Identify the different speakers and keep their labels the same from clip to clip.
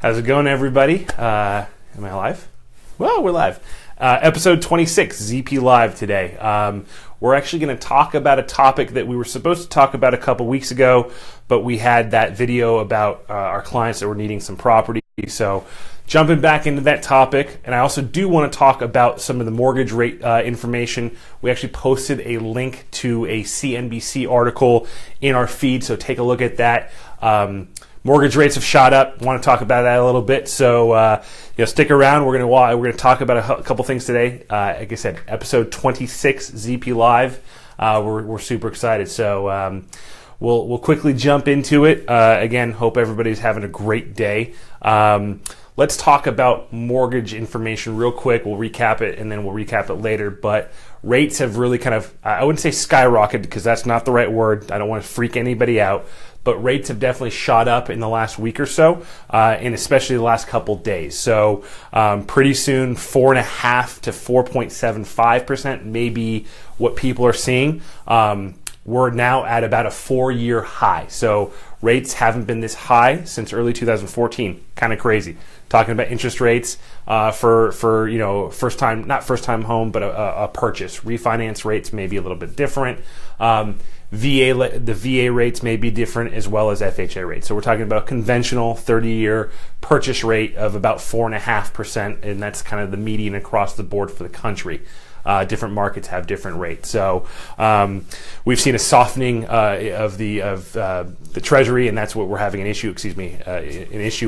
Speaker 1: How's it going, everybody? Am I live? Well, we're live. Episode 26, ZPLive today. We're actually going to talk about a topic that we were supposed to talk about a couple weeks ago, but we had that video about our clients that were needing some property. So jumping back into that topic, and I also do want to talk about some of the mortgage rate information. We actually posted a link to a CNBC article in our feed, so take a look at that. Mortgage rates have shot up. Want to talk about that a little bit, so stick around. We're gonna talk about a couple things today. Like I said, episode 26 ZPLive. We're super excited. So we'll quickly jump into it. Again, hope everybody's having a great day. Let's talk about mortgage information real quick. We'll recap it, and then we'll recap it later. But rates have really kind of, I wouldn't say skyrocketed because that's not the right word. I don't want to freak anybody out. But rates have definitely shot up in the last week or so, and especially the last couple days. So pretty soon, 4.5% to 4.75% may be what people are seeing. We're now at about a 4-year high. So rates haven't been this high since early 2014. Kind of crazy. Talking about interest rates for first time, not first time home, but a purchase. Refinance rates may be a little bit different. The VA rates may be different, as well as FHA rates. So we're talking about conventional 30-year purchase rate of about 4.5%, and that's kind of the median across the board for the country. Different markets have different rates. So we've seen a softening of the Treasury, and that's what we're having an issue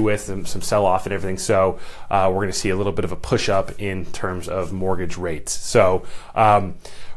Speaker 1: with, some sell-off and everything. So we're going to see a little bit of a push-up in terms of mortgage rates. So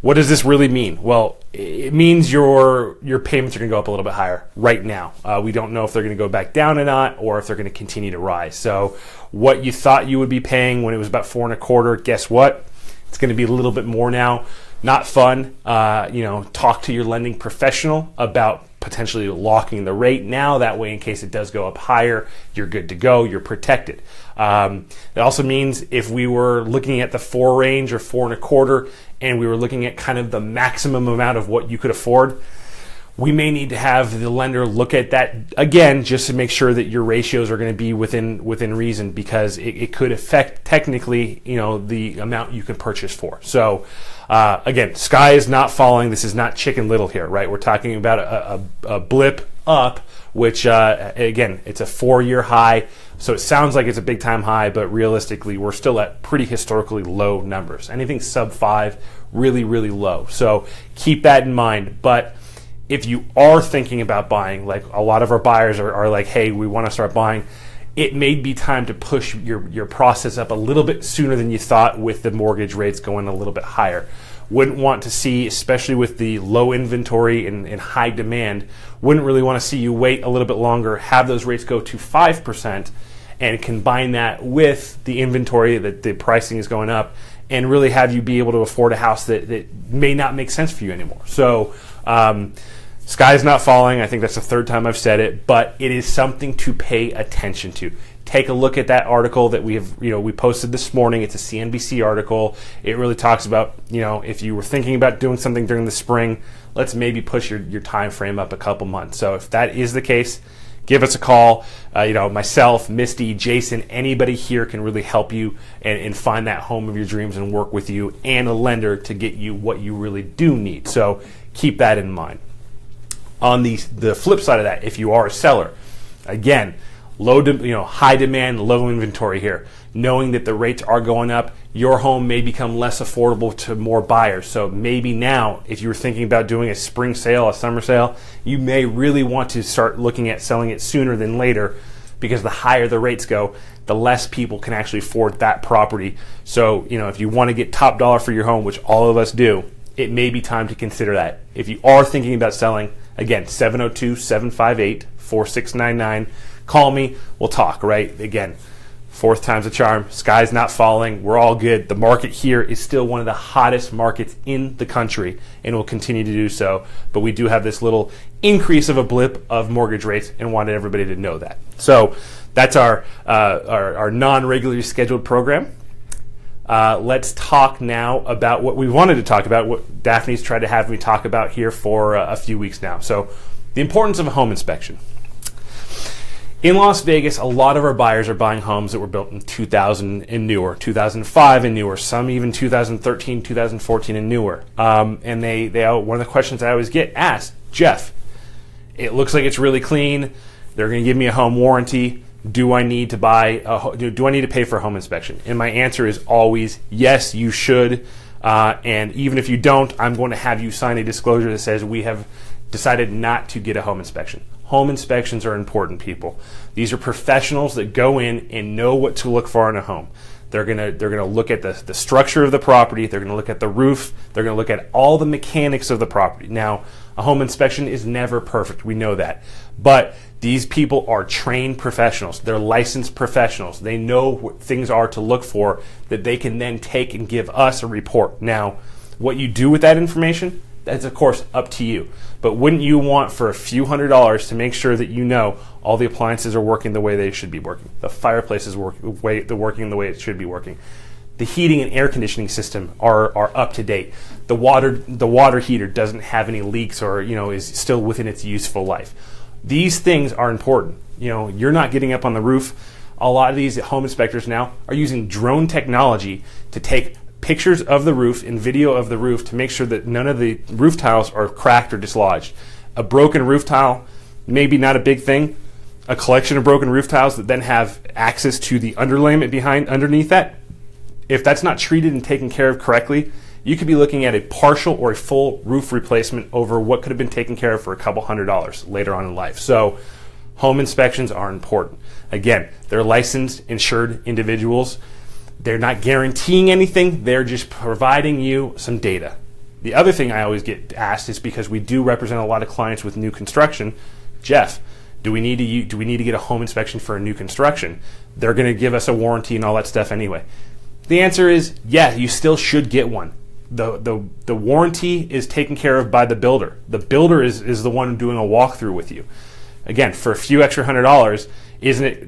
Speaker 1: what does this really mean? Well, it means your payments are going to go up a little bit higher right now. We don't know if they're going to go back down or not, or if they're going to continue to rise. So what you thought you would be paying when it was about 4.25%, guess what? It's going to be a little bit more now. Not fun. Talk to your lending professional about potentially locking the rate now. That way, in case it does go up higher, you're good to go. You're protected. It also means if we were looking at the 4 range or 4.25%, and we were looking at kind of the maximum amount of what you could afford, we may need to have the lender look at that again, just to make sure that your ratios are going to be within reason, because it could affect technically, the amount you can purchase for. So again, sky is not falling. This is not Chicken Little here, right? We're talking about a blip up, which again, it's a 4-year high. So it sounds like it's a big time high, but realistically, we're still at pretty historically low numbers. Anything sub 5, really, really low. So keep that in mind. But if you are thinking about buying, like a lot of our buyers are like, hey, we want to start buying, it may be time to push your process up a little bit sooner than you thought, with the mortgage rates going a little bit higher. Wouldn't want to see, especially with the low inventory and high demand, wouldn't really want to see you wait a little bit longer, have those rates go to 5%, and combine that with the inventory that the pricing is going up, and really have you be able to afford a house that may not make sense for you anymore. So sky's not falling. I think that's the 3rd time I've said it, but it is something to pay attention to. Take a look at that article that we posted this morning. It's a CNBC article. It really talks about, if you were thinking about doing something during the spring, let's maybe push your time frame up a couple months. So if that is the case, give us a call. Myself, Misty, Jason, anybody here can really help you and find that home of your dreams and work with you and a lender to get you what you really do need. So keep that in mind. On the flip side of that, if you are a seller, again, high demand, low inventory here. Knowing that the rates are going up, your home may become less affordable to more buyers. So maybe now, if you were thinking about doing a spring sale, a summer sale, you may really want to start looking at selling it sooner than later, because the higher the rates go, the less people can actually afford that property. So, if you want to get top dollar for your home, which all of us do, it may be time to consider that. If you are thinking about selling, again, 702-758-4699. Call me. We'll talk, right? Again, 4th time's a charm. Sky's not falling. We're all good. The market here is still one of the hottest markets in the country, and will continue to do so. But we do have this little increase of a blip of mortgage rates, and wanted everybody to know that. So that's our non-regularly scheduled program. Let's talk now about what we wanted to talk about, what Daphne's tried to have me talk about here for a few weeks now. So the importance of a home inspection. In Las Vegas, a lot of our buyers are buying homes that were built in 2000 and newer, 2005 and newer, some even 2013, 2014 and newer. And they one of the questions I always get asked, Jeff, it looks like it's really clean. They're going to give me a home warranty. Do I need to do I need to pay for a home inspection? And my answer is always yes, you should. And even if you don't, I'm going to have you sign a disclosure that says we have decided not to get a home inspection. Home inspections are important, people. These are professionals that go in and know what to look for in a home. They're gonna look at the structure of the property. They're gonna look at the roof. They're gonna look at all the mechanics of the property. Now, a home inspection is never perfect. We know that, but these people are trained professionals. They're licensed professionals. They know what things are to look for that they can then take and give us a report. Now, what you do with that information, that's of course up to you. But wouldn't you want for a few $100s to make sure that you know all the appliances are working the way they should be working, the fireplace is working the way it should be working, the heating and air conditioning system are up to date, the water heater doesn't have any leaks or is still within its useful life. These things are important. You're not getting up on the roof. A lot of these home inspectors now are using drone technology to take pictures of the roof and video of the roof to make sure that none of the roof tiles are cracked or dislodged. A broken roof tile, maybe not a big thing. A collection of broken roof tiles that then have access to the underlayment underneath that, if that's not treated and taken care of correctly, you could be looking at a partial or a full roof replacement over what could have been taken care of for a couple $100s later on in life. So home inspections are important. Again, they're licensed, insured individuals. They're not guaranteeing anything. They're just providing you some data. The other thing I always get asked is because we do represent a lot of clients with new construction. Jeff, do we need to get a home inspection for a new construction? They're going to give us a warranty and all that stuff anyway. The answer is yeah, you still should get one. The warranty is taken care of by the builder. The builder is the one doing a walkthrough with you. Again, for a few extra $100,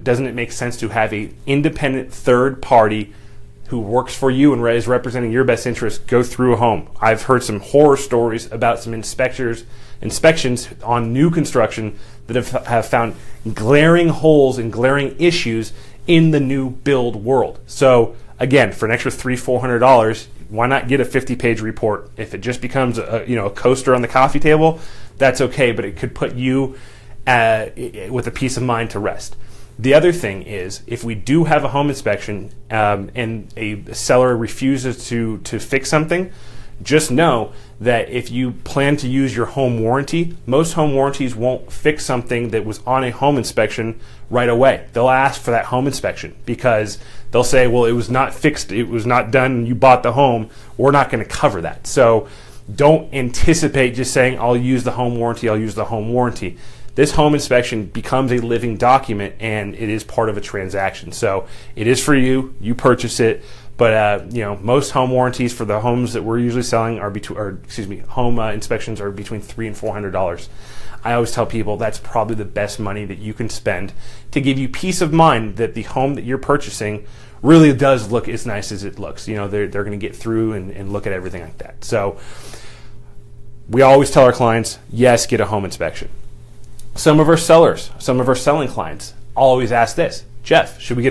Speaker 1: doesn't it make sense to have an independent third party who works for you and is representing your best interest go through a home? I've heard some horror stories about some inspections on new construction that have found glaring holes and glaring issues in the new build world. So again, for an extra $300-400, why not get a 50-page report? If it just becomes a coaster on the coffee table, that's okay, but it could put you with a peace of mind to rest. The other thing is, if we do have a home inspection and a seller refuses to fix something, just know that if you plan to use your home warranty, most home warranties won't fix something that was on a home inspection right away. They'll ask for that home inspection because they'll say, well, it was not fixed, it was not done, you bought the home, we're not going to cover that. So don't anticipate just saying, I'll use the home warranty, I'll use the home warranty. This home inspection becomes a living document and it is part of a transaction. So it is for you, you purchase it, but most home warranties for the homes that we're usually selling home inspections are between $300 and $400. I always tell people that's probably the best money that you can spend to give you peace of mind that the home that you're purchasing really does look as nice as it looks. They're going to get through and look at everything like that. So we always tell our clients, yes, get a home inspection. Some of our selling clients always ask this, Jeff, should we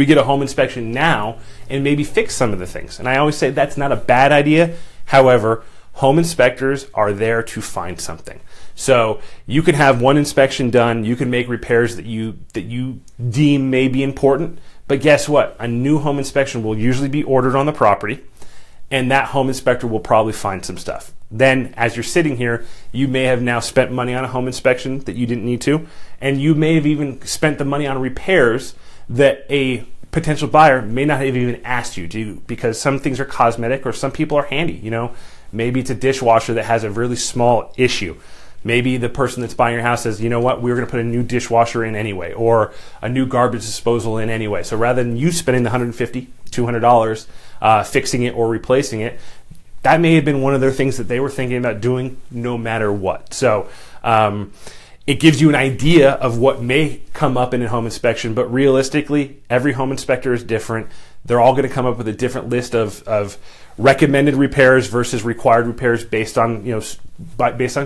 Speaker 1: get a home inspection now and maybe fix some of the things? And I always say that's not a bad idea. However, home inspectors are there to find something. So you can have one inspection done, you can make repairs that you deem may be important, but guess what? A new home inspection will usually be ordered on the property, and that home inspector will probably find some stuff. Then, as you're sitting here, you may have now spent money on a home inspection that you didn't need to, and you may have even spent the money on repairs that a potential buyer may not have even asked you to, because some things are cosmetic or some people are handy. Maybe it's a dishwasher that has a really small issue. Maybe the person that's buying your house says, you know what, we're going to put a new dishwasher in anyway, or a new garbage disposal in anyway. So rather than you spending the $150, $200 fixing it or replacing it, that may have been one of their things that they were thinking about doing no matter what. So it gives you an idea of what may come up in a home inspection, but realistically, every home inspector is different. They're all going to come up with a different list of recommended repairs versus required repairs based on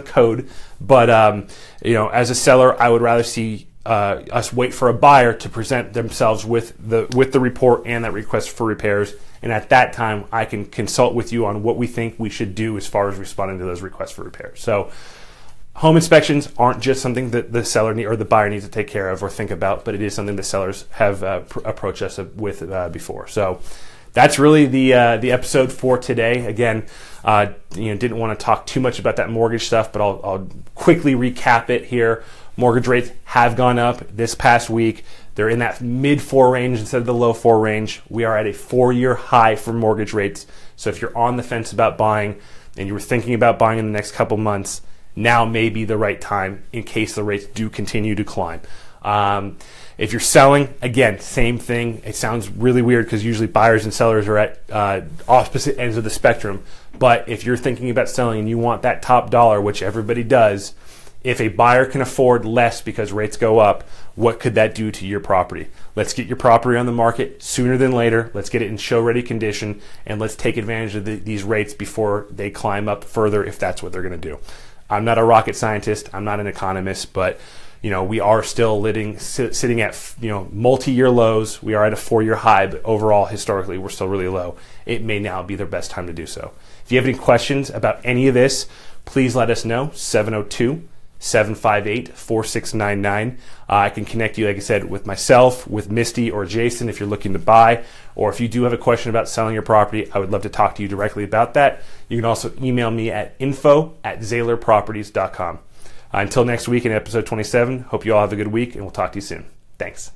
Speaker 1: code. But as a seller, I would rather see us wait for a buyer to present themselves with the report and that request for repairs. And at that time, I can consult with you on what we think we should do as far as responding to those requests for repairs. So home inspections aren't just something that the seller or the buyer needs to take care of or think about, but it is something the sellers have approached us with before. So that's really the episode for today. Again, didn't want to talk too much about that mortgage stuff, but I'll quickly recap it here. Mortgage rates have gone up this past week. They're in that mid-4 range instead of the low 4 range. We are at a 4-year high for mortgage rates. So if you're on the fence about buying and you were thinking about buying in the next couple months, now may be the right time in case the rates do continue to climb. If you're selling, again, same thing. It sounds really weird because usually buyers and sellers are at opposite ends of the spectrum. But if you're thinking about selling and you want that top dollar, which everybody does, if a buyer can afford less because rates go up, what could that do to your property? Let's get your property on the market sooner than later. Let's get it in show-ready condition, and let's take advantage of these rates before they climb up further if that's what they're going to do. I'm not a rocket scientist. I'm not an economist, but we are still sitting at multi-year lows. We are at a 4-year high, but overall, historically, we're still really low. It may now be the best time to do so. If you have any questions about any of this, please let us know. 702-758-4699. I can connect you, like I said, with myself, with Misty or Jason if you're looking to buy, or if you do have a question about selling your property, I would love to talk to you directly about that. You can also email me at info@zahlerproperties.com. Until next week in episode 27, hope you all have a good week, and we'll talk to you soon. Thanks.